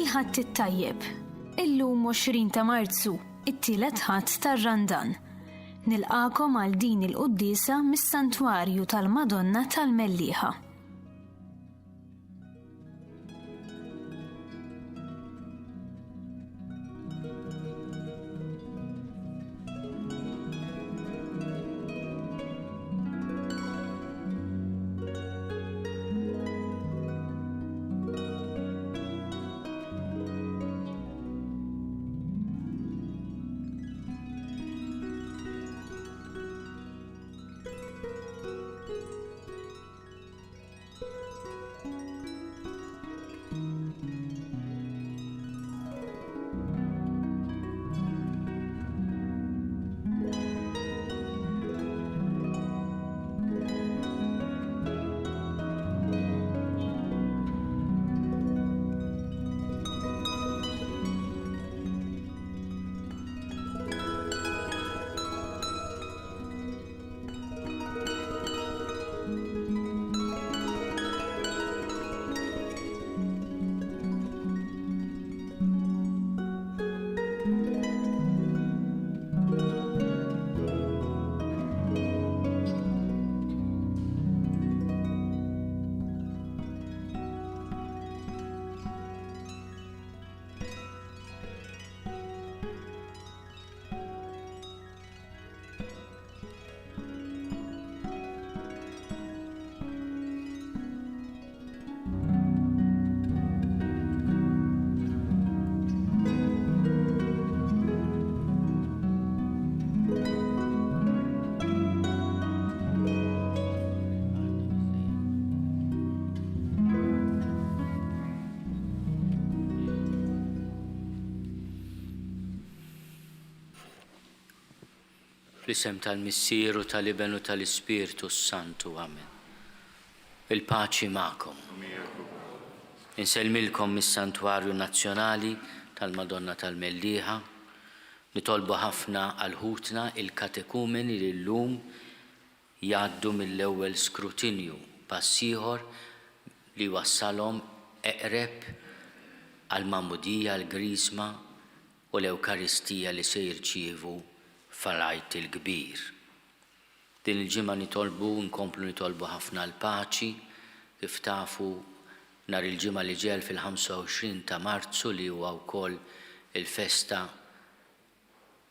Il-ħadd it-tajjeb. Illum 20 ta' Marzu, it-tielet ħadd tar-Randan. Nilqakom għal din il-quddiesa mis-Santwarju tal-Madonna tal-Mellieħa. Fl-isem tal-Missieru tal-Ibenu tal-Ispiritu Santu, amen. Il-paċi ma'kom. Inselmilkom mis-Santwarju Nazzjonali tal-Madonna tal-Mellieħa. Nitolbu ħafna għal-ħutna il-katekumeni li llum jgħaddu mill-ewwel skrutinju passiħor li wassalhom eqreb għal-Mamudija, għal-Grisma u l-Ewkaristija li se jirċievu farajt il-kbir. Din il-ġimgħa nkomplu nitolbu ħafna l-paċi, kif tafu nhar il-ġimgħa li ġej fil-25 ta' Marzu li huwa wkoll il-festa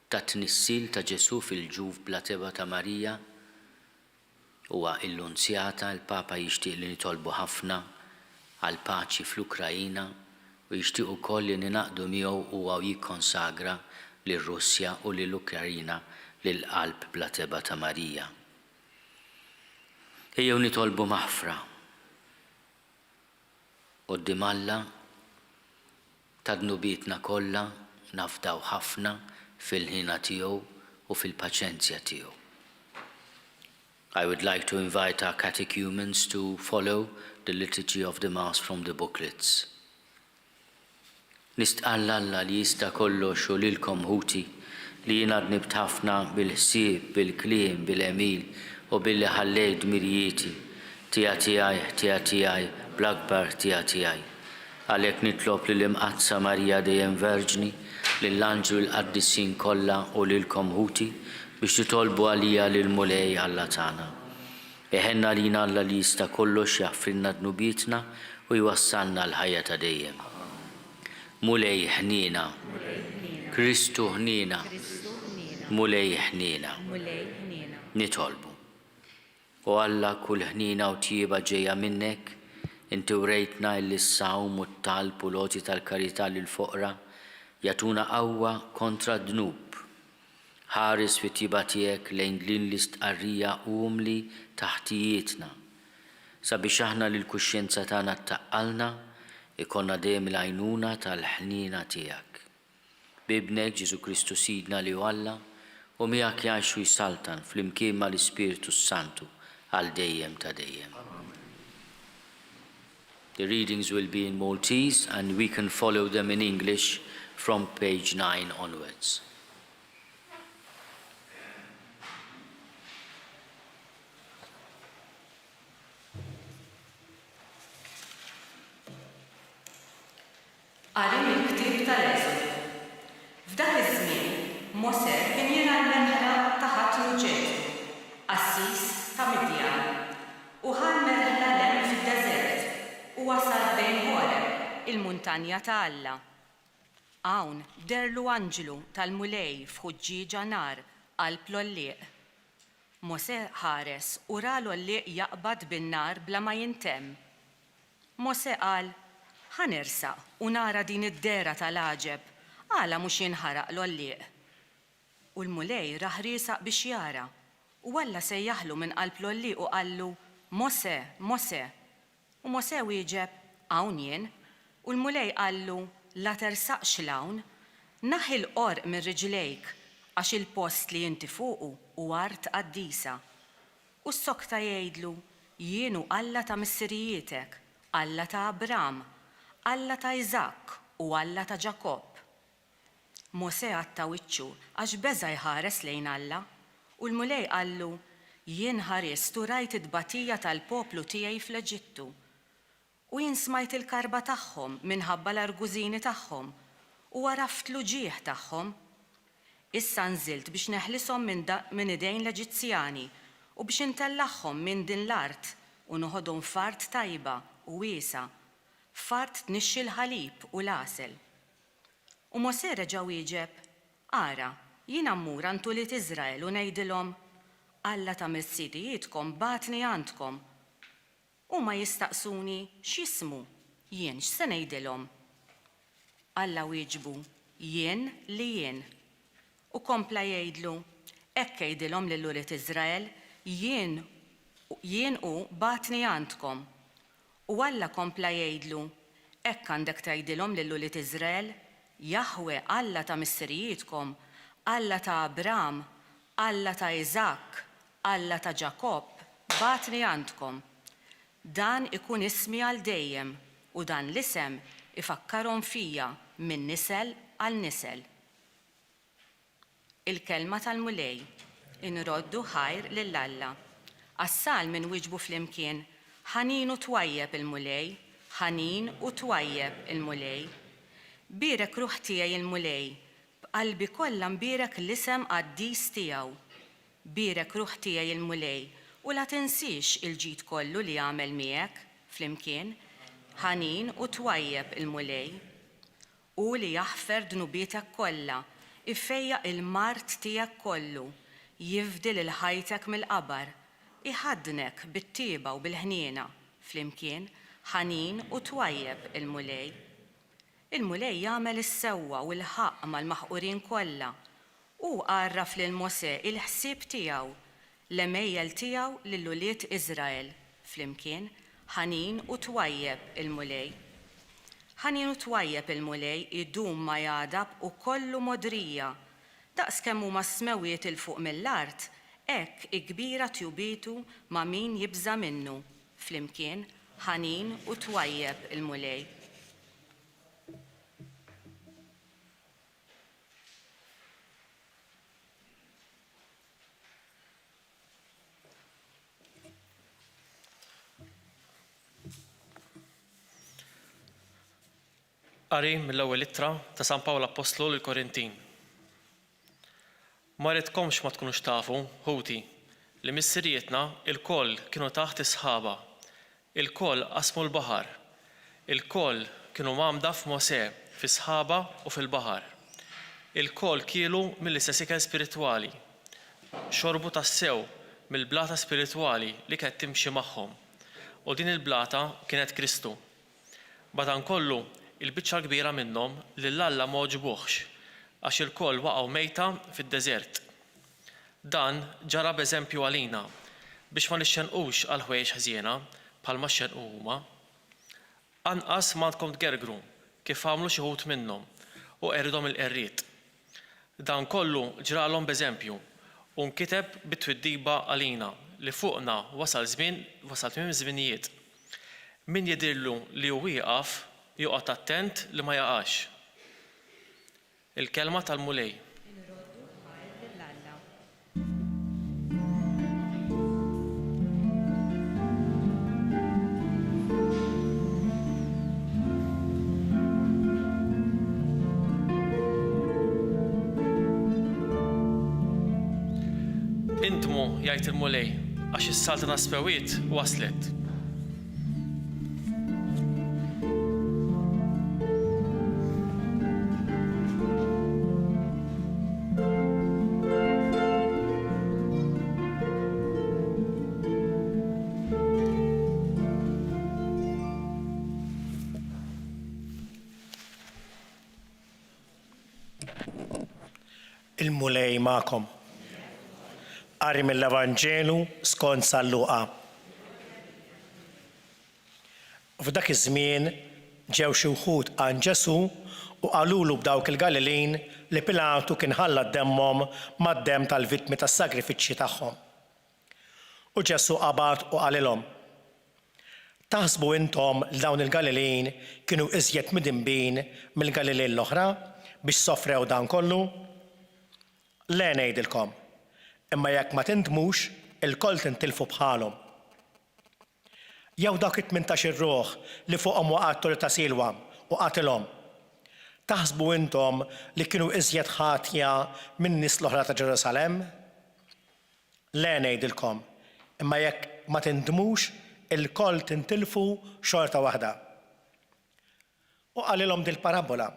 ta' tnissil ta' Ġesu fil-ġuf bla teba ta' Marija. Huwa l-Unzjata, il-Papa jixtieq li nitolbu ħafna għal paċi fl-Ukrajina u jixtieq ukoll li ninaqdu miegħu huwa jikkonsagra lir-Russja u lill-Ukrajina lill-qalb bla teba ta' Marija. Ejjew nitolbu maħfra quddiem Alla ta' dnubietna kollha, nafdaw ħafna fil-ħina tiegħu u fil-paċenzja tiegħu. I would like to invite our catechumens to follow the liturgy of the Mass from the booklets. Nistqall Alla li jista' kollox u lilkom ħuti li jiena rnibt ħafna bil-ħsieb, bil-kliem, bil-emil u billi ħallejt mirjieti tiegħi bl-akbar tiegħi. Għalhekk nitlob lill-imqazza Marija dejjem Verġni, lill-anġlu l-qaddissin kollha u lilkom ħuti biex titolbu għalija lil Mulej Alla tagħna. Eħenna lina Alla li jista' kollox jaħfrilna dnubietna u jwassalna l-ħajja ta' dejjem. Mulej ħnina, Kristu ħnina, Mulej ħnina. Nitolbu. U Alla kull ħnina u tjieba ġejja minnek, inti urejtna l-sawm u t-talb u loti tal-karità lil-foqra jagħtuna qawwa kontra d-dnub. Ħares fit-tjieba tiegħek lejn din l-istqarrija umli taħtijietna sabiex aħna lill-kuxjenza tagħna ttaqqalna ikonna dejjem l-għajnuna tal-ħnina tiegħek. Bibnek Ġesu Kristu Sidna li Alla u miegħek jgħixu jsaltan fl-imkien mal-Ispiritu Santu għal dejjem ta' dejjem. The readings will be in Maltese and we can follow them in English from page 9 onwards. Qari mill-ktieb tal-Eżodu. F'dak iż-żmien, Mosè kien jirgħallem ta' ħatru ġetu, qassis ta' Midjan, u ħammel l-għalem fid-deżert u wasal bejn Horeb, il-muntanja ta' Alla. Hawn derlu anġlu tal-mulej f'ħuġġieġa nar qalb l-ollieq. Mosè ħares u ra l-ollieq jaqbad bin-nar bla ma jintemm. Mosè qal: ħanersaq u nara din id-dera tal-għaġeb, għala mhux jinħaraq l-ollieq. U l-mulej raħ riesaq biex jara, u Alla sejjaħlu minn qalb l-ollieq u qallu: Mosè, Mosè. U Mosè wieġeb: hawn jien. U l-mulej qallu: la tersaqx l-hawn, naħi l-qorq minn riġlejk għax il-post li inti fuqu u art qaddisa. U s-sokta jgħidlu: jienu Alla ta' missirietek, Alla ta' Abram, Alla ta' Iżak u Alla ta' Ġakob. Mosè għatta wiċċu għax beża jħares lejn Alla, u l-mulej qallu: jien ħarist u rajt id-batija tal-poplu tiegħi fl-Eġittu. U jien smajt il-karba tagħhom minħabba l-argużini tagħhom u għaraft l-uġieħ tagħhom. Issa nżilt biex neħlishom minn idejn l-Eġizzjani u biex intellaħħom minn din l-art u noħodhom fart tajba u wiesa, fart tnixxi l-ħalib u l-għasel. U Mosè reġa' wieġeb: ara, jien mmur għand tuliet Iżrael u ngħidilhom: Alla ta' missirijietkom batni għandkom. Huma jistaqsuni x'ismu, jien x'se ngħidilhom? Alla wieġbu: jien li jien. U kompla jgħidlu: hekk jgħidilhom lil uliet Iżrael, jien u batni għandkom. U Alla kompla jgħidlu: hekk għandek tgħidilhom lil uliet Iżrael, Jahwe Alla ta' missirijietkom, Alla ta' Abram, Alla ta' Iżak, Alla ta' Ġakob, batni għandkom. Dan ikun ismi għal dejjem u dan l-isem ifakkarhom fija minn nisel għal nisel. Il-kelma tal-mulej: inroddu ħajr lil Alla. Assal minn wieġbu flimkien: ħanin u twajjeb il-mulej, ħanin u twajjeb il-mulej. Birek ruħ tiegħi il-mulej, b'qalbi kollha mbirek l-isem qaddis tiegħu. Birek ruħ tiegħi il-mulej u la tinsix il-ġid kollu li għamel miegħek flimkien, ħanin u twajjeb il-mulej. U li jaħfer dnubietek kollha, iffejjaq il-mart tiegħek kollu, jifdil il-ħajtek mill-qabar, iħaddnek bit-tieba u bil-ħniena flimkien, ħanin u twajjeb il-mulej. Il-mulej jagħmel is-sewwa u l-ħaqq mal-maħqurin kollha u għarraf lil Mosè il-ħsieb tiegħu, l-emejjel tiegħu lil uliet Iżrael flimkien, ħanin u twajjeb il-mulej. Ħanin u twajjeb il-mulej idum ma jgħadab u kollu modrija, daqskemm huma smewiet il fuq mill-art, hekk ikbira tjubitu ma' min jibża minnu flimkien, ħanin u twajjeb il-mulej. Qari mill-ewwel ittra ta' San Pawl Apostlu lil Korintin. Ma rridkomx ma tkunux tafu, ħuti, li missirietna il-koll kienu taħt isħaba, il-koll qasmu l-baħar, il-koll kienu magħmda f'Mosè fi sħaba u fil-baħar. Il-koll kielu mill-istess ikel spiritwali, xorbu tas-sew mill-blata spiritwali li kienet timxi magħhom, u din il-blata kienet Kristu. Madankollu il-biċċa kbira minnhom lil Alla ma oġbuhx għax il-koll waqgħu mejta fid-deżert. Dan ġara b'eżempju għalina biex ma nixxenqux għal ħwejjeġ ħżiena bħalma xxenqu huma. Anqas m'għandkom tgergru kif għamlu xi wħud minnhom u qerdhom il-qerriet. Dan kollu ġralhom b'eżempju u nkiteb bit-twiddiba għalina li fuqna wasal tmiem żminijiet. Min jidhirlu li hu wieqaf joqgħod attent li ma jaqax. Il-kelma tal-mulej. Intmu jgħid il-mulej għax is-salta spewiet waslet. Il-mulej ma'kom. Qari mill-Evanġelu skont San Luqa. F'dak iż-żmien ġew xi wħud għand Ġesu u qalulu b'dawk il-Galilin li Pilatu kien ħalla demmhom mad-demm tal-vittmi tas-sagrifiċċji tagħhom. U Ġesu qabad u qalilhom: Taħsbu intom li dawn il-Galilin kienu iżjed midinbin mill-Galilin l-oħra biex sofrew dan kollu? Le ngħidilkom, imma jekk ma tintmux, il-koll tintilfu bħalhom. Jew dawk it-18 ruħ li fuqhom waqgħet ta' Silwam u qatilhom. Taħsbu intom li kienu iżjed ħatja minn nies l-oħra ta' Ġerusalemm? Le ngħidilkom, imma jekk ma tindmux, il-koll tintilfu xorta waħda. U qalilhom dil-parabola.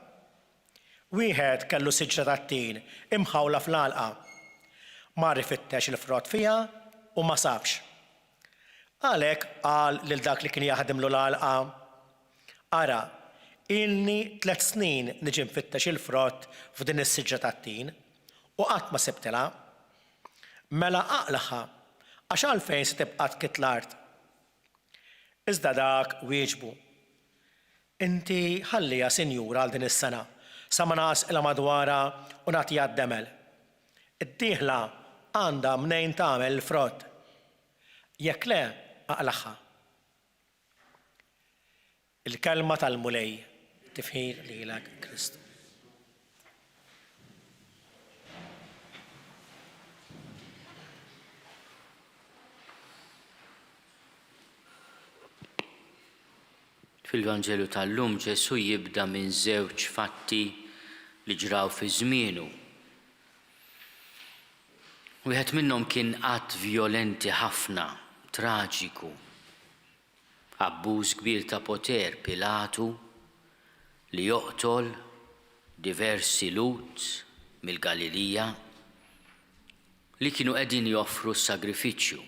Wieħed kellu siġra tat-tin imħawla fl-għalqa. Mar ifittex il-frott fiha u ma sabx. Għalhekk qal lil dak li kien jaħdimlu l-għalqa: Ara, ilni 3 snin niġi nfittex il-frott f'din is-siġra tat-tin u qatt ma sibtilha. Mela aqlaħa għax għalfejn se tibqa' tkit l-art. Iżda dak wieġbu: Inti ħallija Sinjura għal din is-sena sa ma naqsqilha madwarha u nagħtiha d-demel. Id-dieħla għandha mnejn tagħmel il-frott. Jekk le, aqlaħħa. Il-kelma tal-mulej tifħir lilek Kristu. Fil-Vanġelu tal-lum Ġesu jibda minn żewġ fatti li ġraw fi żmienu. Wieħed minnhom kien qatt vjolenti ħafna, traġiku. Abbuż kbir ta' poter Pilatu li joqtol diversi lut mill-Galilija li kienu qegħdin joffru s-sagrifiċċju.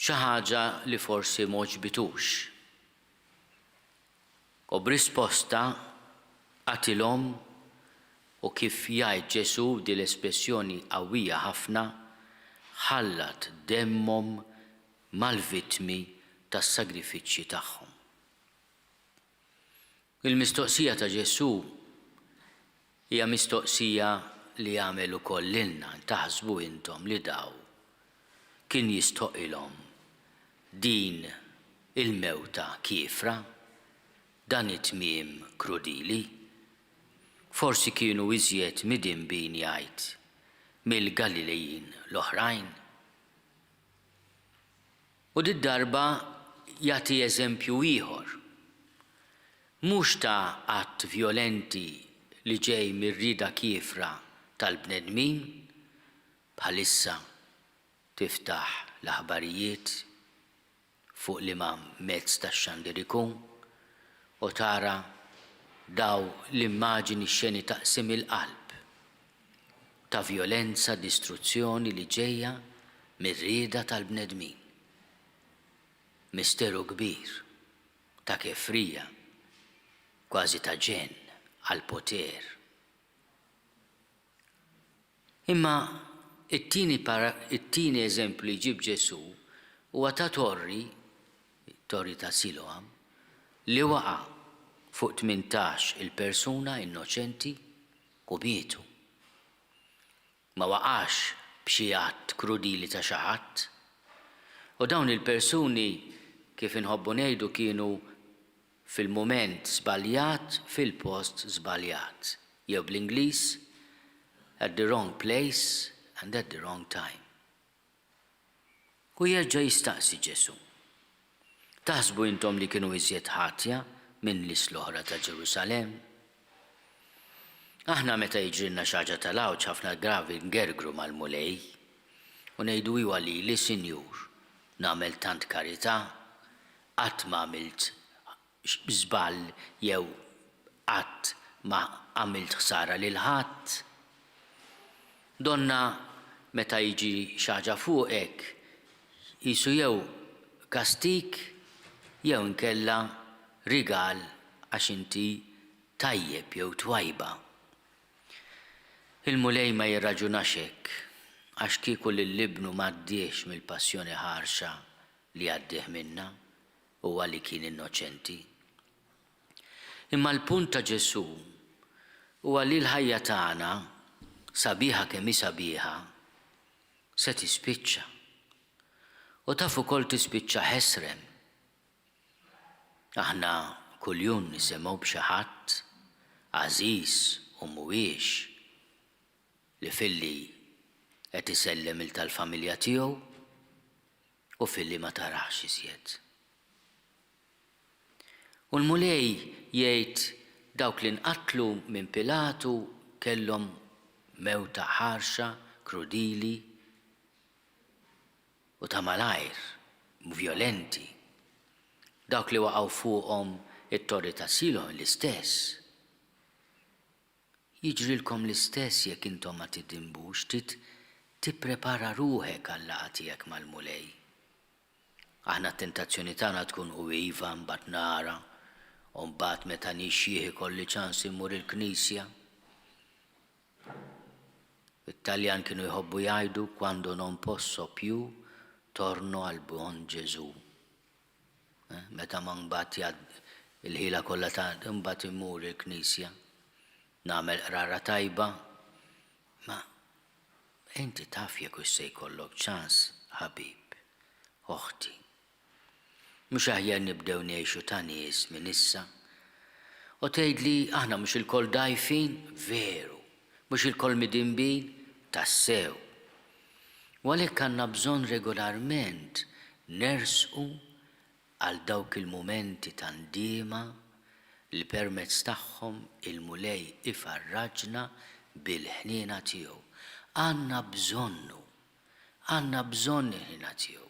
Xi ħaġa li forsi ma ġbitux. U b'risposta qatilhom u kif jgħid Ġesu din l-espressjoni qawwija ħafna, ħallat demmhom mal-vittmi tas-sagrifiċċji tagħhom. Il-mistoqsija ta' Ġesu hija mistoqsija li jagħmel ukoll lilna. Taħsbu intom li daw kien jistoqilhom din il-mewta kiefra? Dan it-tmiem krudili? Forsi kienu iżjed midinbin jgħid mill-Galilejjin l-oħrajn. U darba jagħti eżempju ieħor. Mhux ta' att vjolenti li ġej mir-rieda kiefra tal-bnedmin, bħalissa tiftaħ l-aħbarijiet fuq liema mezz tax-xandir ikun u tara daw l-immaġini xeni taqsim il-qalb ta' vjolenza, distruzzjoni li ġejja mir-rieda tal-bnedmin. Misteru kbir ta' kefrija, kważi ta' ġenn għal-poter. Imma it-tieni eżempju li jġib Ġesu huwa ta' torri ta' Siloam, li waqa' fuq 18 il-persuna innoċenti u mietu. Ma waqax b'xi att krudili ta' xi ħadd. U dawn il-persuni kif inħobbu ngħidu kienu fil-mument żbaljat fil-post żbaljat. Jew bl-Ingliż at the wrong place and at the wrong time. U jerġa' jistaqsi Ġesu: Taħsbu intom li kienu iżjed ħatja minn nies l-oħra ta' Ġerusalemm? Aħna meta jiġrilna xi ħaġa tal-għawġ ħafna gravi ngergru mal-mulej U ngħidu iwa li Sinjur nagħmel tant karità, qatt ma għamilt żball jew qatt ma għamilt ħsara lil ħadd. Donna meta jiġi xi ħaġa fuqek qisu jew kastik jew inkella rigal għax inti tajjeb jew twajba. Il-mulej ma jirraġunax hekk għax kieku l-libnu m'għaddiex mill-passjoni ħarxa li għaddih minna huwa li kien innoċenti. Imma l-punt ta' Ġesu huwa li l-ħajja tagħna sabiħa kemm hi sabiħa se tispiċċa. U taf ukoll tispiċċa ħesrem. Aħna kuljum nisimgħu b'xi ħadd għażiż u mhuwiex li filli qed isellem il tal-familja tiegħu u filli ma tarax iżjed. U l-mulej jgħid dawk li nqatlu minn Pilatu kellhom mewta ħarxa, krudili u ta' malajr, vjolenti. Dawk li waqgħu fuqhom it-torri ta' Silon l-istess. Jiġrilkom l-istess jekk intom ma tidimbux tipprepara ruħek għall-laqgħa tiegħek mal-mulej. Aħna t-tentazzjoni tagħna tkun u iva mbagħad nara u mbagħad meta nixxieħ ikolli ċans immur il-Knisja. It-Taljan kienu jħobbu jgħidu quando non posso più torno al buon Gesù. Meta ma mbagħad il-ħila kollha ta' mbagħad immur il-Knisja. Nagħmel qrara tajba, ma inti taf jekk se jkollok ċans, ħabib, oħti. Mhux aħjar nibdew ngħixu ta' nies minn issa. U tgħidli aħna mhux il-koll dgħajfin, veru, mhux il-koll midinbin, tassew. U għalhekk għandna bżonn regolarment nersqu għal dawk il-mumenti ta' ndiema li permezz tagħhom il-mulej ifarraġna bil-ħniena tiegħu. Għandna bżonnu, għandna bżonn il-ħniena tiegħu.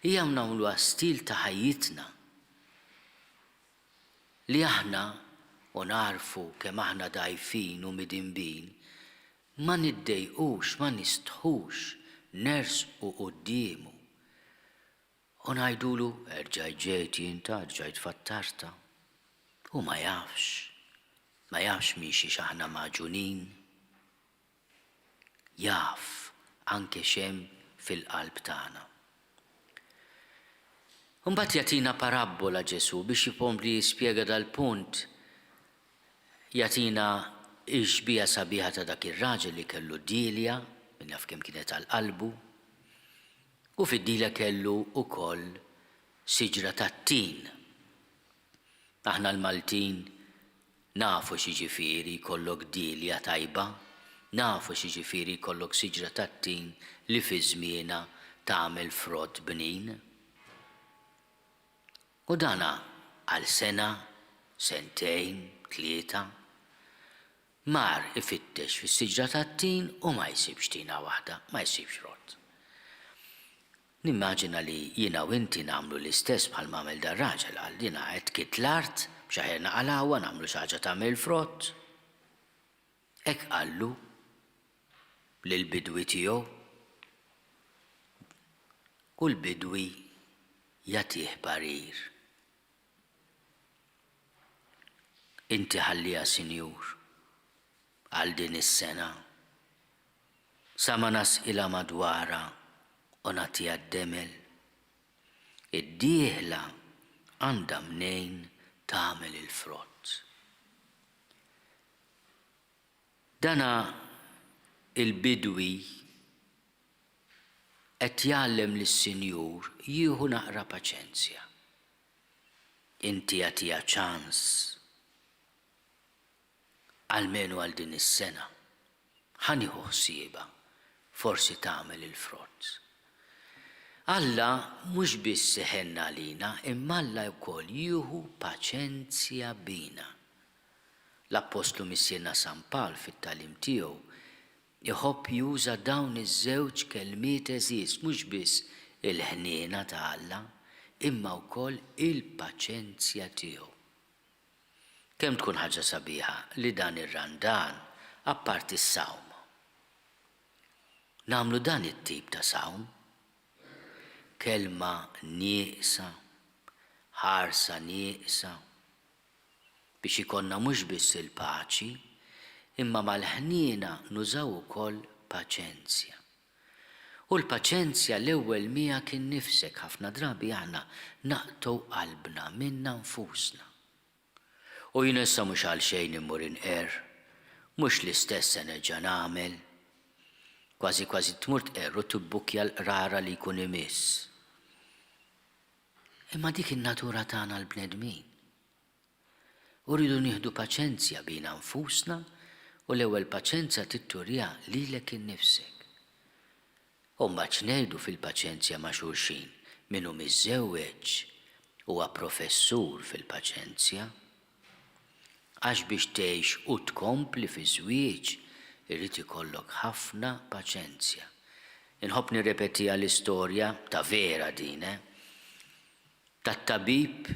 Hija nagħmlu stil ta' ħajjitna li aħna u narfu kemm aħna dgħajfin u midinbin ma niddejqux, ma nistħux, nersqu qudiemu. U ngħidulu erġa' ġejt jinta, erġa' fattarta. U ma jafx miexi xaħna maġunin. Jaf anke xem fil-qalb tagħna. Mbagħad jagħtina parabola Ġesu biex jikompli jispjega dal-punt. Jagħtina x-xbija sabiħa ta' dak ir-raġel li kellu dilja, min jaf kemm kienet għall-qalbu, u fid-dilja kellu ukoll siġra tat-tin. Aħna l-Maltin nafu x'jiġifieri jkollok dilja tajba, nafu x'jiġifieri jkollok siġra tat-tin li fi żmienha tagħmel frott bnin. U dana għal sena, sentejn, 3, mar ifittex fis-siġra tat-tin u ma jsibx tina waħda, ma jsibx frott. Nimmaġina li jiena u inti nagħmlu l-istess bħal m'għamel dar raġel għal jiena qed kit l-art b'xaħerna qalawha nagħmlu xi ħaġa tagħmel frott. Hekk qallu lill-bidwi tiegħu u l-bidwi jagħtih parir. Inti ħallija Sinjur għal din is-sena sa ma nasqilha madwarha u nagħtiha d-demel. Id-dieħla għandha mnejn tagħmel il-frott. Dana il-bidwi qed jgħallem lis-Sinjur jieħu naqra paċenzja. Inti għatiha ċans għalmenu għal din is-sena. Ħanieħu ħsiebha forsi tagħmel il-frott. Alla mhux biss seħenna għalina, imma Alla wkoll jieħu paċenzja bina. L-Apostlu Missierna San Pawl fit-tagħlim tiegħu iħobb juża dawn iż-żewġ kelmiet eżis, mhux biss il-ħniena ta' Alla, imma wkoll il-paċenzja tiegħu. Kemm tkun ħaġa sabiħa li dan ir-randan apparti s-sawm. Nagħmlu dan it-tip ta' sawm, kelma nieqsa, ħarsa nieqsa, biex ikonna mhux biss il-paċi, imma mal-ħniena nużaw ukoll paċenzja. U l-paċenzja l-ewwel miegħha kien nifsek, ħafna drabi aħna naqtgħu qalbna minna nfusna. U jien issa mhux għal xejn immur inqer, mhux l-istess se nerġa' nagħmel, kważi tmur tqerr u tibbukkja l-qrara li jkun imiss. Imma dik in-natura tagħna l-bnedmin. U rridu nieħdu paċenzja bina nfusna u l-ewwel paċenzja titturija lilek innifsek. U mbagħad ngħidu fil-paċenzja ma' xulxin min hu miżżewweġ huwa professur fil-paċenzja, għax biex tgħix u tkompli fi żwieġ irrid ikollok ħafna paċenzja. Inħobb nirrepetiha l-istorja ta' vera din, tat-tabib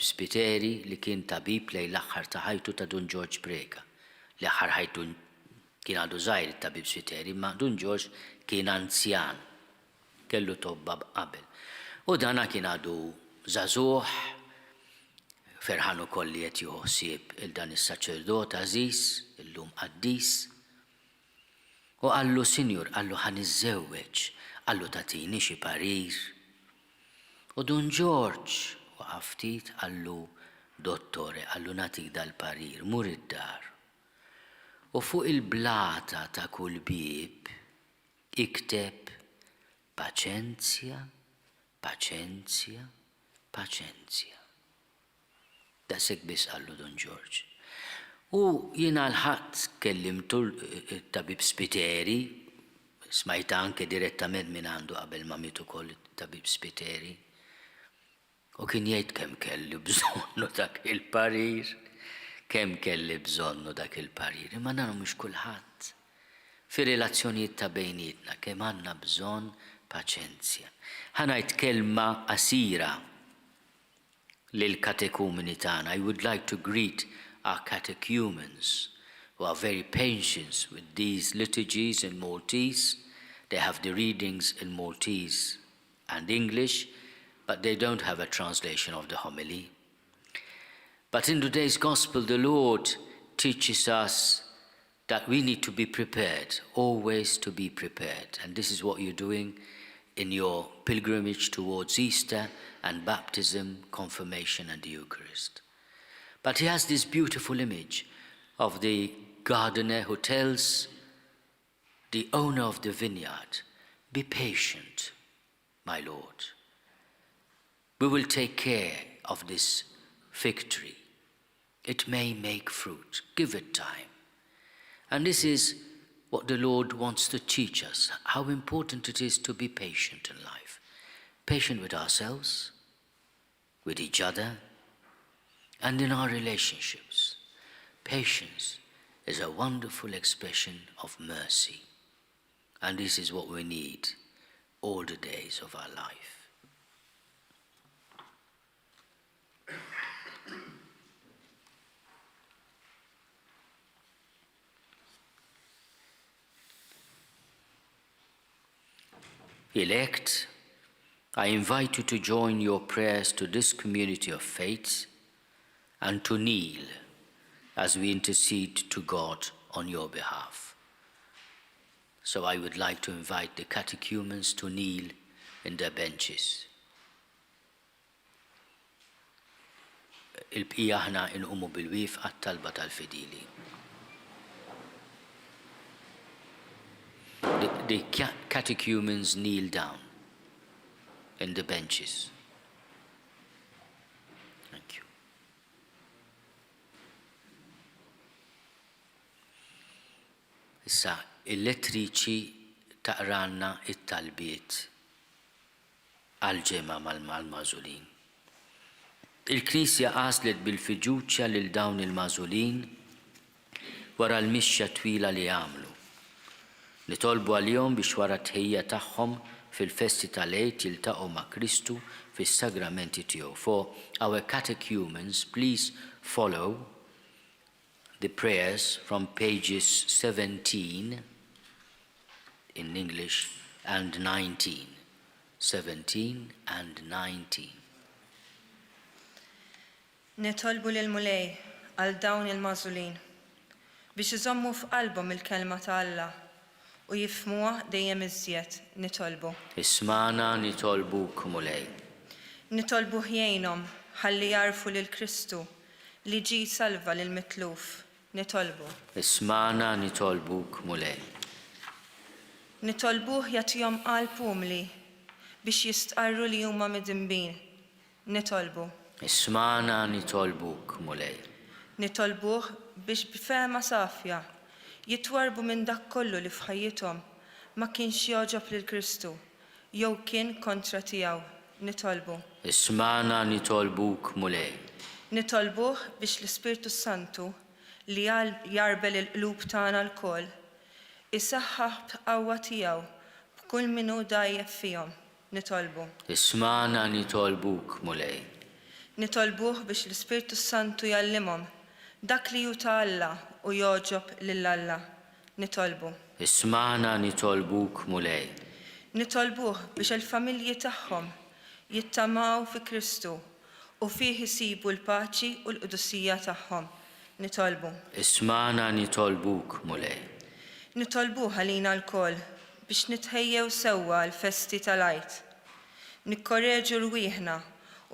Spiteri li kien tabib lejn l-aħħar ta' ħajtu ta' Dun George Brega. L-aħħar ħajtu kien għadu żgħir it-tabib Spiteri, ma Dun George kien anzjan, kellu tobba qabel. U dana kien għadu żagħżugħ, ferħan ukoll li qed jieħu ħsieb il-dan is-saċerdot Ażiż, illum qaddis. U qallu Sinjur, qallu ħaniżżewweġ, qallu tagħtini xi parir. U Dun George waqaf ftit qallu dottore, qallu nagħtik dal-parir, mur id-dar. U fuq il-blata ta' kull bieb ikteb paċenzja, paċenzja, paċenzja. Dasek biss qallu Dun George. U jiena l-ħadd kellimtu tabib Spiteri, smajta anke direttament minn għandu qabel ma mitu koll tabib Spiteri. U kien jgħid kemm kelli bżonnu dak il-parir, kemm kelli bżonnu dak il-parir, imma nagħmlu mhux kulħadd. Fi-relazzjonijiet ta' bejnietna kemm għandna bżonn paċenzja. Ħanajt kelma qasira lil-katekumeni tagħna. I would like to greet our catechumens who are very patient with these liturgies in Maltese. They have the readings in Maltese and English, but they don't have a translation of the homily. But in today's gospel, the Lord teaches us that we need to be prepared, always to be prepared. And this is what you're doing in your pilgrimage towards Easter and baptism, confirmation, and the Eucharist. But he has this beautiful image of the gardener who tells the owner of the vineyard, be patient, my Lord. We will take care of this fig tree. It may make fruit. Give it time. And this is what the Lord wants to teach us, how important it is to be patient in life. Patient with ourselves, with each other, and in our relationships. Patience is a wonderful expression of mercy. And this is what we need all the days of our life. Elect, I invite you to join your prayers to this community of faith and to kneel as we intercede to God on your behalf. So I would like to invite the catechumens to kneel in their benches. Il-bqija ħna inqumu bil-wif għat-talba tal-fedili. The catechumens kneel down in the benches. Thank you. Issa, il-lettriċi taqranna it-talbiet għal-ġemma mal-mażulin. Il-Knisja għażlet bil-fiduċja lil dawn il-mażulin wara l-mixja twila li għamlu Nitolbu għalihom biex wara tħejja tagħhom fil-festi tal-Għid jiltaqgħu ma' Kristu fis-sagramenti tiegħu. For our catechumens, please follow the prayers from pages 17 in English and 19. 17 and 19. Nitolbu lil mulej għal dawn il-mażulin biex iżommu f'qalbhom il-kelma ta' Alla u jifhmuha dejjem iżjed nitolbu. Ismana nitolbuk mulej. Nitolbu ħjejnhom ħalli jarfu lil Kristu li ġi salva lil mitluf. Nitolbu. Ismana nitolbuk mulej. Nitolbuh jagħtihom qalb umli biex jistqarru li huma midimbin. Nitolbu. Ismana nitolbuk mulej. Nitolbuh biex b'fehma safja jitwarbu minn dak kollu li f'ħajjithom ma kienx jogħġob lil Kristu jew kien kontra tiegħu. Nitolbu. Ismana nitolbuk mulej. Nitolbuh biex l-Ispirtu Santu li jarbel il-qlub tagħna lkoll isaħħaħ b'qawwa tiegħu b'kull min hu dajjef fihom. Nitolbu. Ismana nitolbuk mulej. Nitolbuh biex l-Ispirtu Santu jallimhom dak li ju ta' Alla u joġob lil Alla. Nitolbu. Ismana nitolbuk mulej. Nitolbuh biex il-familji tagħhom jittamaw fi Kristu u fih isibu l-paċi u l-qudusija tagħhom. Nitolbu. Ismana nitolbuk mulej. Nitolbuh għalina lkoll biex nitħejjew sewwa l-festi tal-Għid. Nikkorreġu rwieħna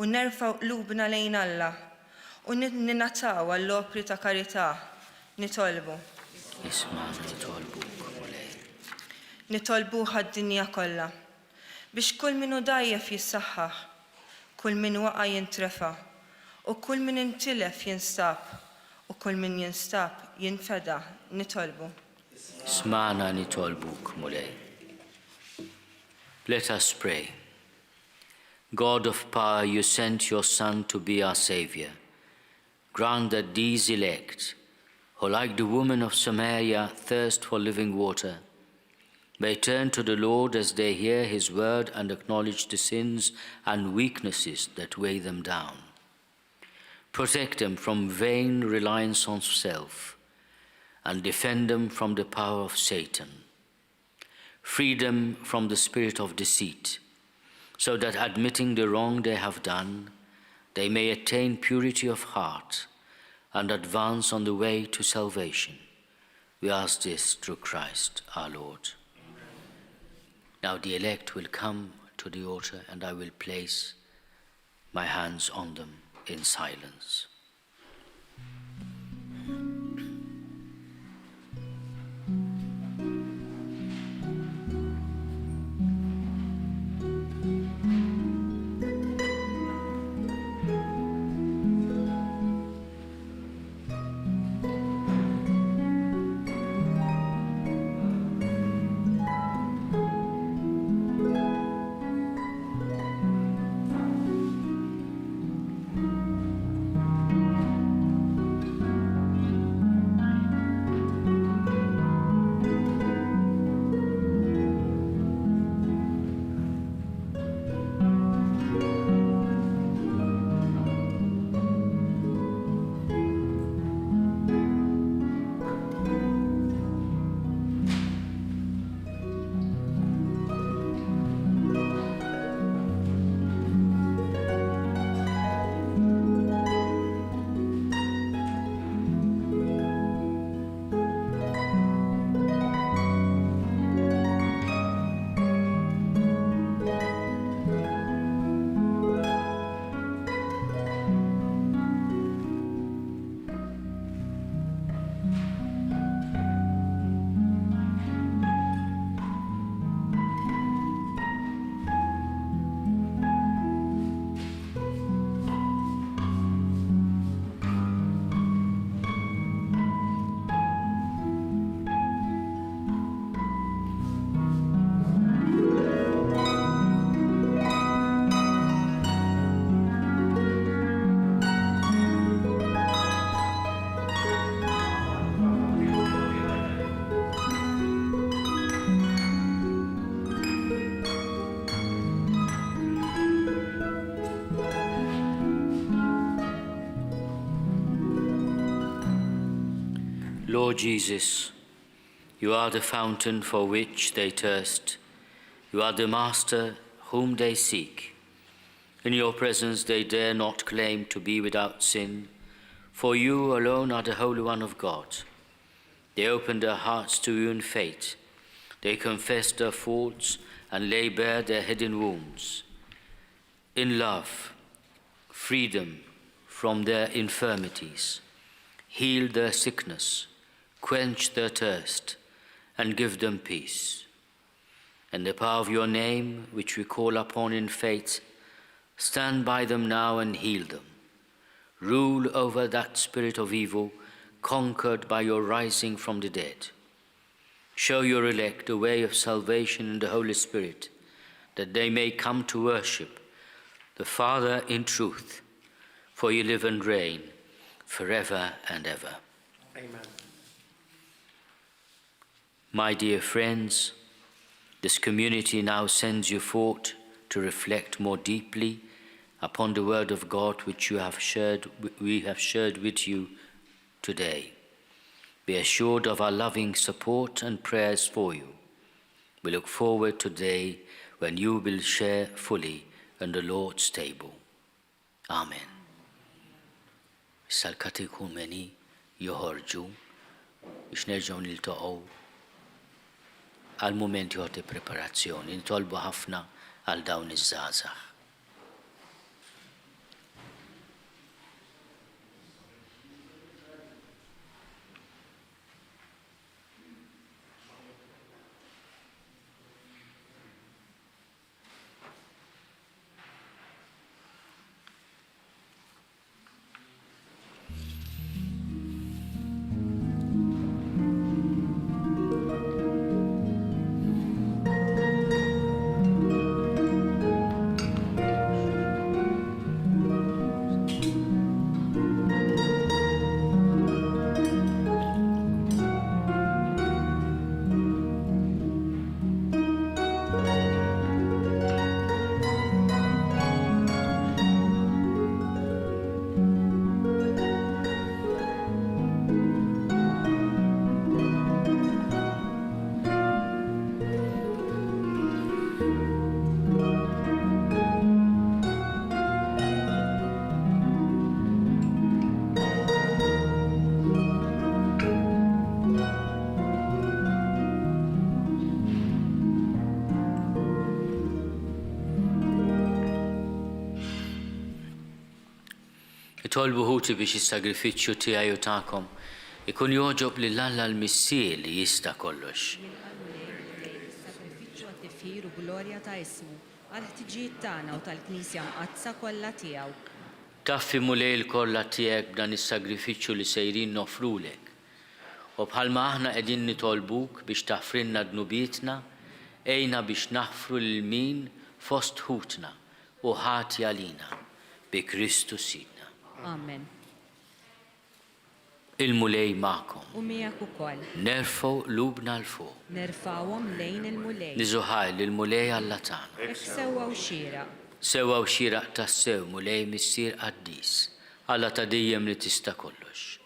u nerfgħu qlubna lejn Alla u ninataw għall-opri ta' karità. Nitolbu. Ismana nitolbuk mulej. Nitolbuh għad-dinja kollha biex kull min hu dajjef jissaħħaħ, kull min waqa' jintrefa' u kull min intilef jinstab u kull min jinstab jinfeda. Nitolbu. Ismana nitolbuk mulej. Let us pray. God of power, you sent your Son to be our Savior. Grant that these elect, who like the woman of Samaria thirst for living water, may turn to the Lord as they hear his word and acknowledge the sins and weaknesses that weigh them down. Protect them from vain reliance on self and defend them from the power of Satan. Free them from the spirit of deceit, so that admitting the wrong they have done, they may attain purity of heart and advance on the way to salvation. We ask this through Christ our Lord. Now the elect will come to the altar and I will place my hands on them in silence. Lord Jesus, you are the fountain for which they thirst. You are the Master whom they seek. In your presence they dare not claim to be without sin, for you alone are the Holy One of God. They open their hearts to you in faith. They confess their faults and lay bare their hidden wounds. In love, freedom from their infirmities, heal their sickness, quench their thirst, and give them peace. In the power of your name, which we call upon in faith, stand by them now and heal them. Rule over that spirit of evil conquered by your rising from the dead. Show your elect the way of salvation in the Holy Spirit, that they may come to worship the Father in truth, for you live and reign forever and ever. Amen. My dear friends, this community now sends you forth to reflect more deeply upon the word of God which we have shared with you today. Be assured of our loving support and prayers for you. We look forward to the day when you will share fully in the Lord's table. Amen. Sal-katekumeni joħorġu biex nerġgħu niltaqgħu għal momenti ta' preparazzjoni. Nitolbu ħafna għal dawn iż-żgħażagħ. Tolbu ħuti biex is-sagrifiċċju tiegħi u tagħkom ikun joġob lil Alla l-Missier li jista' kollox. Sagrifiċċju għat-tifħir u glorja ta' ismu għal ħtiġijiet tagħna u tal-Knisja mqazza kollha tiegħu. Taffi mulej kollha tiegħek b'dan is-sagrifiċċju li sejrin nofrulek. U bħalma aħna qegħdin nitolbuk biex taħfrilna dnubietna, ejna biex naħfru lil min fost ħutna u ħati għalina bi Kristu Sidna. Amen. Il-mulej ma'kom. U miegħek ukoll. Nerfgħu lubna l-fuq. Nerfgħuhom lejn il-mulej. Niżuħaj lill-mulej Alla tagħna. Hekk sewwa u xieraq. Sewwa u xieraq tassew mulej missier qaddis, Alla ta' dejjem li tista' kollox.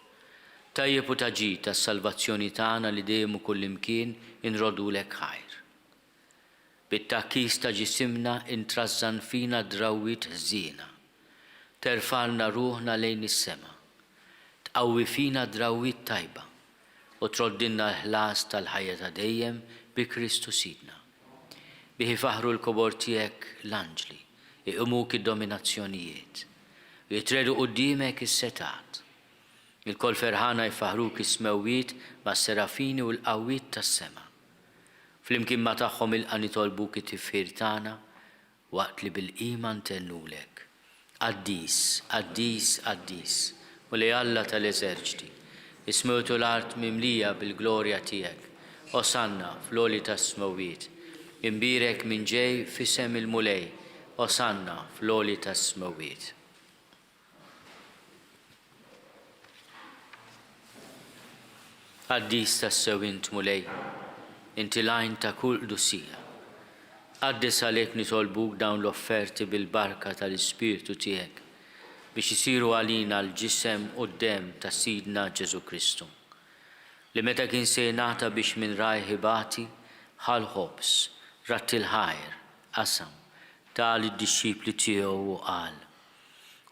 Tajjeb u taġi tas-salvazzjoni tagħna li dejjem u kullimkien inrodulek ħajr. Bit-takkis ta' ġisimna intrażżan fina drawwiet ħżiena. Terfalna ruħna lejn is-sema, tqawwi fina drawwiet tajba u troddinna l-ħlas tal-ħajja ta' dejjem bi Kristu Sidna. Bih ifaħru l-kobor tiegħek l-anġli, iqimuk id-dominazzjonijiet, u jitredu quddiemek is-setat. Il-kol ferħana jfaħruk is-smewwiet mas-serafini u l-qawwiet tas-sema. Flimkien ma tagħhom ilqa' nitolbuk it-tifħir tagħna waqt li bil-qiema ntennulek. Qaddis, qaddis, qaddis, u li Alla tal-eżerċti, ismewtu l-art mimlija bil-glorja tiegħek, osanna fl-oli tas-smewwiet, imbirek minn ġej f'isem il-mulej, osanna fl-oli tas-smewwiet. Qaddis tas-sew int mulej, inti lajn ta' kull qudussija. Qaddis għalhekk nitolbuk dawn l-offerti bil-barka tal-Ispiritu tiegħek biex isiru għalina l-ġisem u d-dem ta' Sidna Ġesu Kristu. li meta kien se jingħata biex minn rajħibati ħal ħobs rattil ħajr qasam tal id-disċipli tiegħu u qal: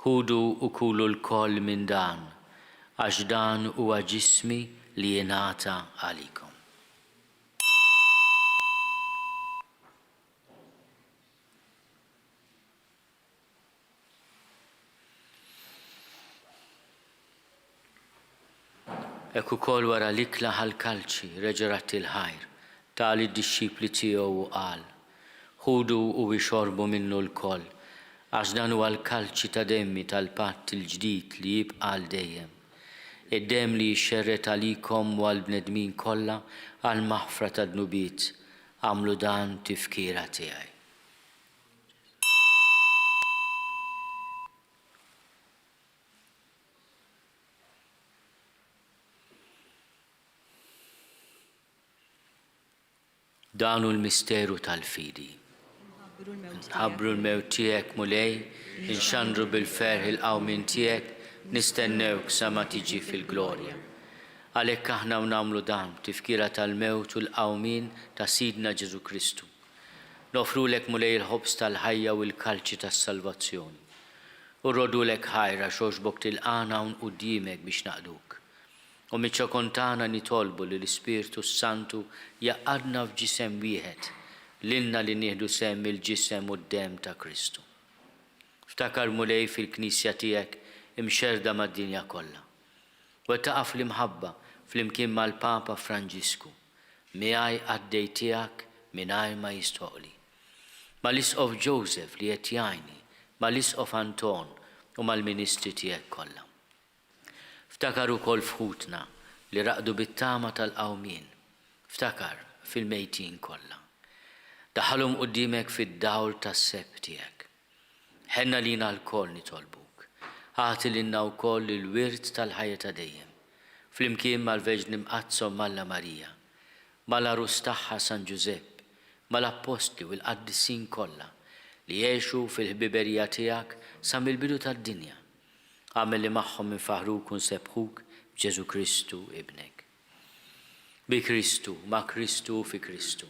Ħudu u kulu l-koll minn dan, għax dan huwa ġismi li jingħata għalikom. Hekk ukoll wara l-ikla ħall-kalċi reġa' rattil ħajr tal id-disċipli tiegħu u qal: Ħudu u ixorbu minnu l-koll, għax dan huwa l-kalċi ta' demmi tal-patt il-ġdid li jibqa' għal dejjem. Id-demm li jixxerret għalikom u għall-bnedmin kollha għal maħfra ta' dnubiet, għamlu dan tifkira tiegħi. Dan hu l-misteru tal-fidi. Nħabbru l-mewt tiegħek mulej, inxandru bil-ferħ il-qawmin tiegħek, nistennewk sa ma tiġi fil-glorja. Għalhekk aħna nagħmlu dan tifkira tal-mewt u l-qawmin ta' Sidna Ġesu Kristu. Nofrulek mulej il-ħobs tal-ħajja u l-kalċi tas-salvazzjoni. U rrodulek ħajra xogħbok tilqana hawn quddiemek biex naqduk. U miċ-ċokontana nitolbu li l-Ispirtu Santu jaqadna f'ġisem wieħed, lilna li nieħdu semm il-ġisem u d-demm ta' Kristu. Ftakar mulej fil-Knisja tiegħek imxerda mad-dinja kollha. U taqaf l-imħabba flimkien mal-Papa Franġisku, miegħi għaddej tiegħek mingħajr ma jistoqli. Mal-Isqof Joseph li qed jgħinni, mal-Isqof Anton u mal-Ministri tiegħek kollha. Ftakar ukoll fħutna li raqdu bit-tama tal-qawmien. Ftakar fil-mejtin kollha. Daħalhom quddiemek fid-dawl tas-seb tiegħek. Ħenna lina l-koll nitolbuk. Ħati lilna wkoll il-wirt tal-ħajja ta' dejjem. Flimkien mal-Verġni Mqazzom Malla Marija, mal-Arus tagħha San Giuseppe, mal-Apostli u l-Qaddisin kollha li jgħixu fil-ħbiberija tiegħek sa mill-bidu tad-dinja. Għamel li magħhom infaħruk u nsebħuk b'Ġesu Kristu ibnek. Bi Kristu, ma' Kristu fi Kristu.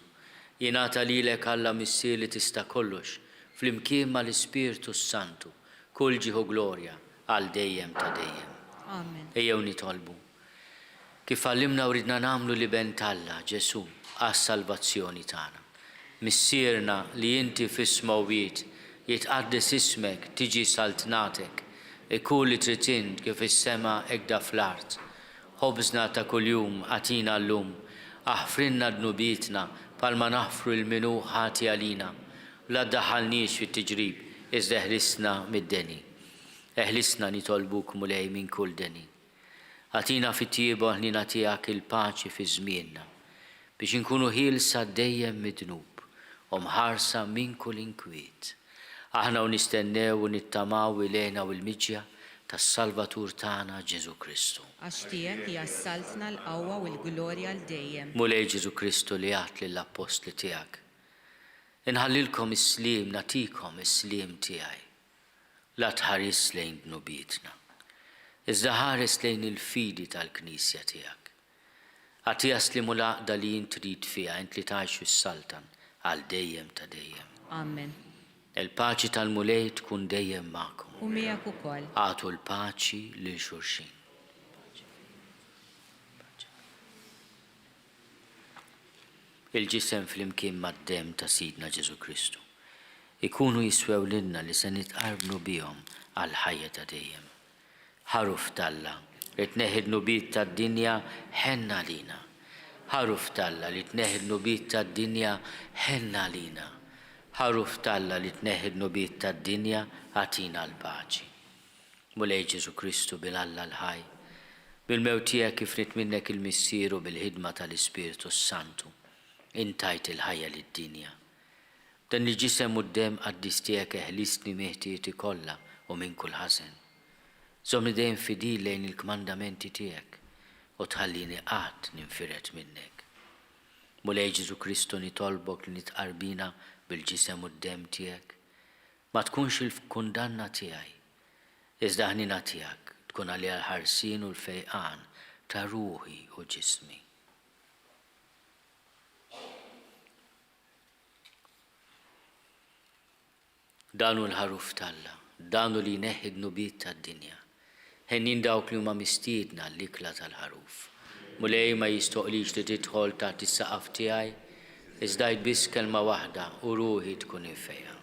Jingħata lilek Alla missier li tista' kollox, flimkien mal-Ispirtu Santu, kull ġieħu glorja għal dejjem ta' dejjem. Amen. Ejjew nitolbu. Kif għallimna u ridna nagħmlu li ben Alla Ġesu għas-salvazzjoni tagħna. Missierna li inti fis-smawiet jitqaddes ismek tiġi saltnatek. Ikun li trid kif is-sema hekk fl-art. Ħobżna ta' kuljum għatina llum, aħfrinna dnubietna palma naħfru l-minu ħati għalina. La ddaħħalniex fit-tiġrib, iżda eħlisna mid-deni. Eħlisna nitolbuk mulej minn kull deni. Għatina fit-tiebu ħnina tiegħek il-paċi fi żmienna, biex inkunu ħielsa dejjem mid-dnub u mħarsa minn kull inkwiet. Aħna u nistennew u nittamaw ilejna u l-miġja tas-Salvatur tagħna Ġesu Kristu. Għax tiegħek hija s-saltna l-qawwa u l-glorja l dejjem. Mulej Ġesu Kristu li għat lill-apostli tiegħek. Inħallilkom is-sliem, natikom is-sliem tiegħi. La tħares lejn dnubietna, iżda ħares lejn il-fidi tal-Knisja tiegħek. Għatija slimu l-għaqda li jint trid fiha int li tgħixu s-saltan għal dejjem ta' dejjem. Amen. Il-paċi tal-mulej tkun dejjem magħkom. U miegħek ukoll. Għatu l-paċi lil xulxin. Il-ġisem flimkien mad-demm ta' Sidna Ġesu Kristu ikunu jiswew lilna li se nitqarbnu bihom għal ħajja ta' dejjem. Ħaruf Alla li tneħħi d-nubiet tad-dinja ħenna lina. Ħaruf Alla li tneħħi d-nubiet tad-dinja ħenna lina. Ħaruf Alla li tneħħi d-nubiet tad-dinja għatina l-paċi. Mulej Ġesu Kristu bil-Alla l-ħaj, bil-mewt tiegħek kif rid minnek il-missieru bil-ħidma tal-Ispirtu Santu, intajt il-ħajja lid-dinja. Dan li ġisem u d-dem qaddis tiegħek eħlisni meħtieti kollha u minn kull ħażen. Żomni dejjem fidil lejn il-kmandamenti tiegħek u tħallini qatt ninfiret minnek. Mulej Ġesu Kristu nitolbok li nitqarbina bil-ġisem u d-dem tiegħek. Ma tkunx il-kundanna tiegħi, iżda ħnina tiegħek tkun għalija l-ħarsien u l-fejqan ta' ruħi u ġismi. danu l-ħaruf talla, danu li neħid nubiet tad-dinja. Ħennin dawk li huma mistiedna l-ikla tal-ħaruf. Mulej ma jistoqlix li tidħol taħt is-saqaf tiegħi, iżda biss kelma waħda u ruħi tkun infejja.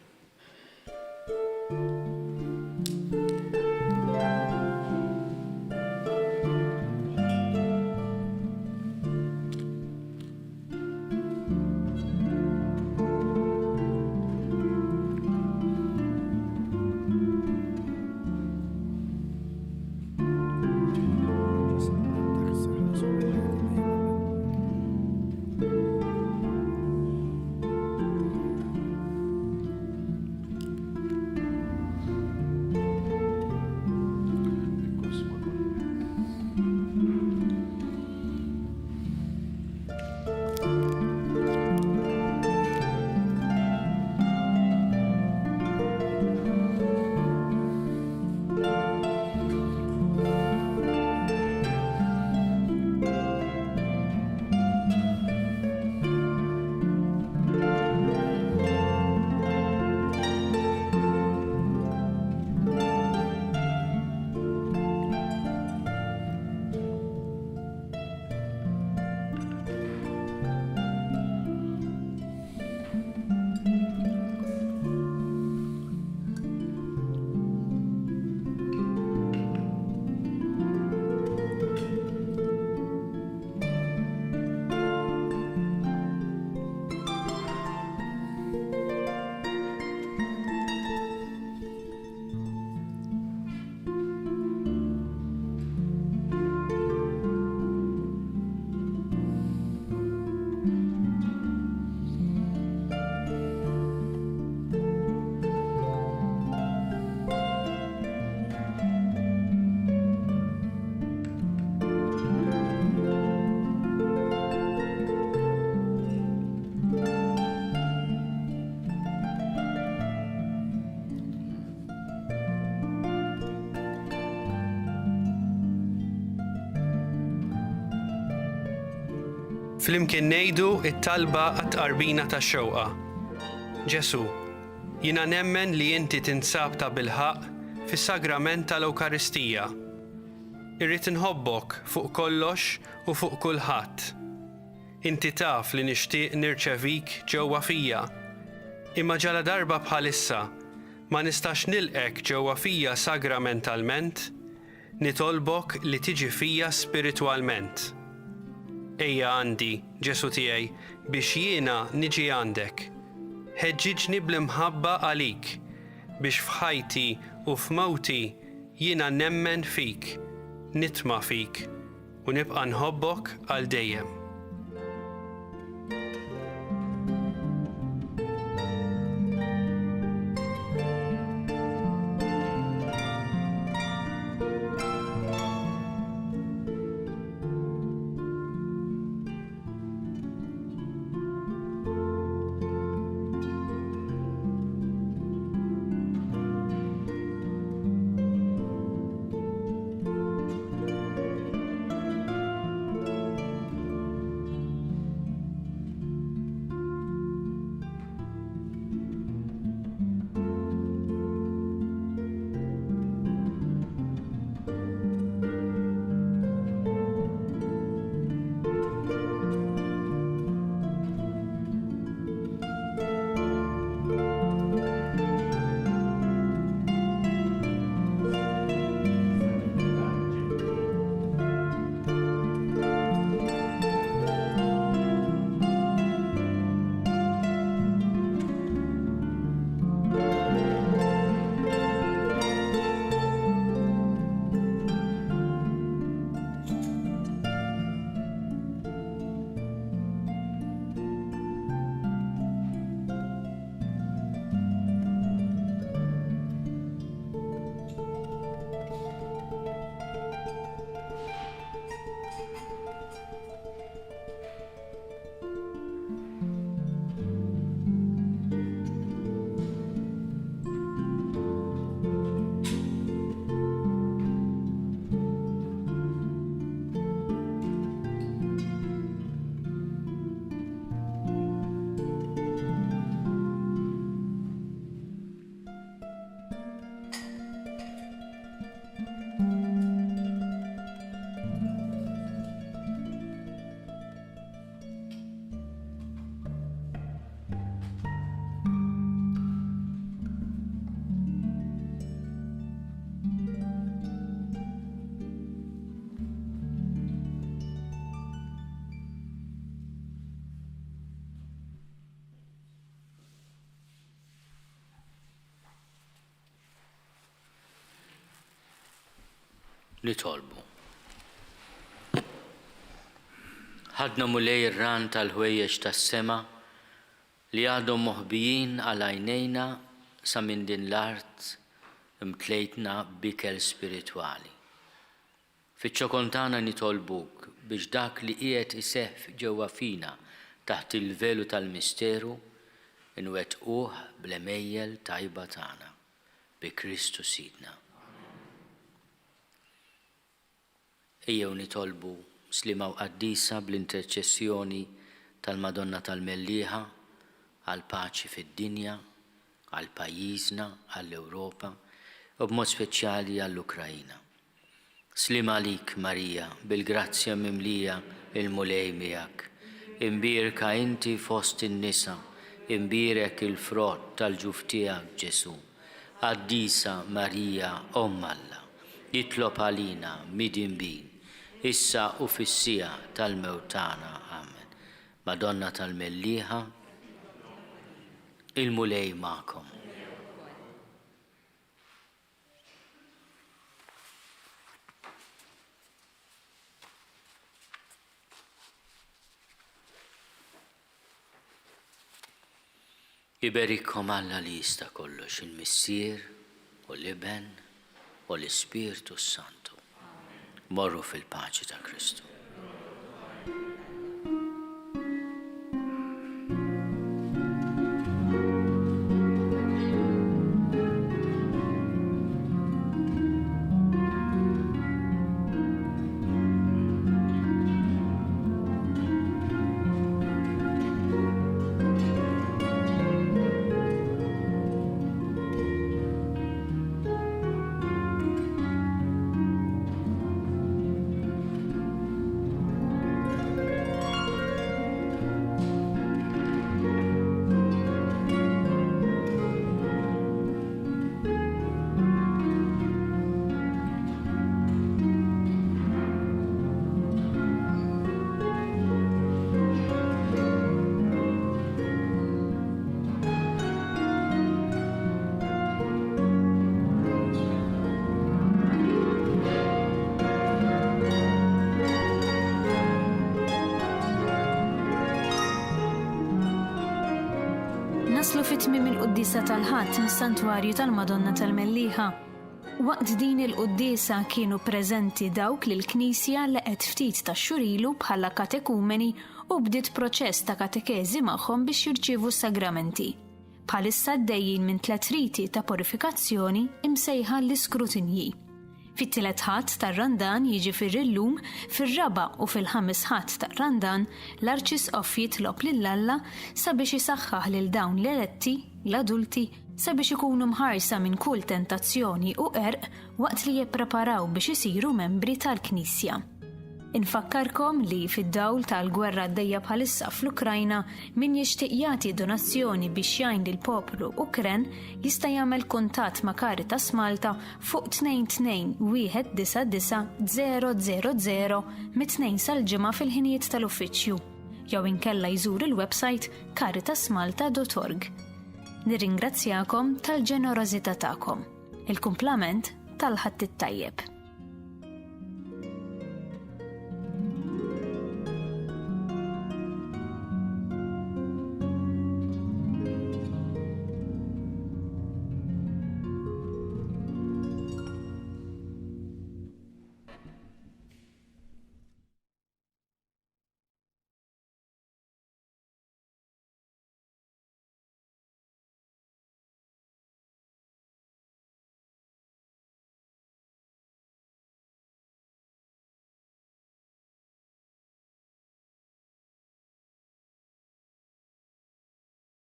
Flimkien ngħidu it-talba għat-tqarbina tax-xewqa. Ġesu, jiena nemmen li inti tinsab ta' bilħaq fis-sagrament tal-Ewkaristija. Irrid inħobbok fuq kollox u fuq kulħadd. Inti taf li nixtieq nirċevik ġewwa fija. Imma ġala darba bħalissa ma nistax nilqek ġewwa fija sagramentalment, nitolbok li tiġi fija spiritwalment. Ejja għandi, Ġesu tiegħi, biex jiena niġi għandek. Ħeġġiġni bl-imħabba għalik, biex f'ħajti u f'mewti jiena nemmen fik, nitma' fik u nibqa' nħobbok għal dejjem. Nitolbu. Ħadna mulej ir-ran tal-ħwejjeġ tas-sema li għadhom moħbijin għal għajnejna sa minn din l-art imtlejtna bikel spiritwali. Fiċ-ċokontana nitolbuk biex dak li qiegħed iseħħ ġewwa fina taħt il-velu tal-misteru inwettquh bl-emejjel tajba tagħna bi Kristu Sidna. Ejjew nitolbu slima u qaddisa bl-interċessjoni tal-Madonna tal-Mellieħa għal paċi fid-dinja, għal pajjiżna, għall-Ewropa u b'mod speċjali għall-Ukrajna. Slima għalik, Marija, bil-grazzja mimlija il-mulej miegħek. Imbierka inti fost in-nisa, imbierek il-frott tal-ġuf tiegħek Ġesu. Qaddisa Marija, Omm Alla, jitlob għalina midin bin, issa u fis-sija tal-mewt tagħna. Amen. Madonna tal-Mellieħa, il-mulej magħkom. Iberikkom Alla li jista' kollox, il-Missier u l-Iben u l-Ispirtu Santu. Morru fil-paċi ta' Kristu. Naslu fit-tmiem il-Quddisa tal-Ħadd mis-Santwarju tal-Madonna tal-Mellieħa. Waqt din il-Quddisa kienu preżenti dawk li l-Knisja laqgħet ftit ta' xurilu bħala katekumeni u bdiet proċess ta' katekeżi magħhom biex jirċievu s-sagramenti. Bħalissa għaddejjin minn 3 riti ta' purifikazzjoni imsejħa l-iskrutinji. Fit-tielet ħadd tar-Randan jiġifieri llum fir-raba' u fil-ħames ħadd tar-Randan l-Arċisqof jitlob lil Alla sabiex isaħħaħ lil dawn l-eletti, l-adulti, sabiex ikunu mħarsa minn kull tentazzjoni u għerq waqt li jippreparaw biex isiru membri tal-Knisja. Infakkarkom li fid-dawl tal-gwerra għaddejja bħalissa fl-Ukrajna min jixtieq jagħti donazzjoni biex jgħin lill-poplu Ukren jista' jagħmel kuntatt ma' Caritas Malta fuq 22-199-000 mit-2 sal-ġimgħa fil-ħinijiet tal-uffiċċju jew inkella jżur il-website caritasmalta.org. Nirringrazzjakom tal-ġenerożità tagħkom. Il-kumplament tal-ħadd it-tajjeb.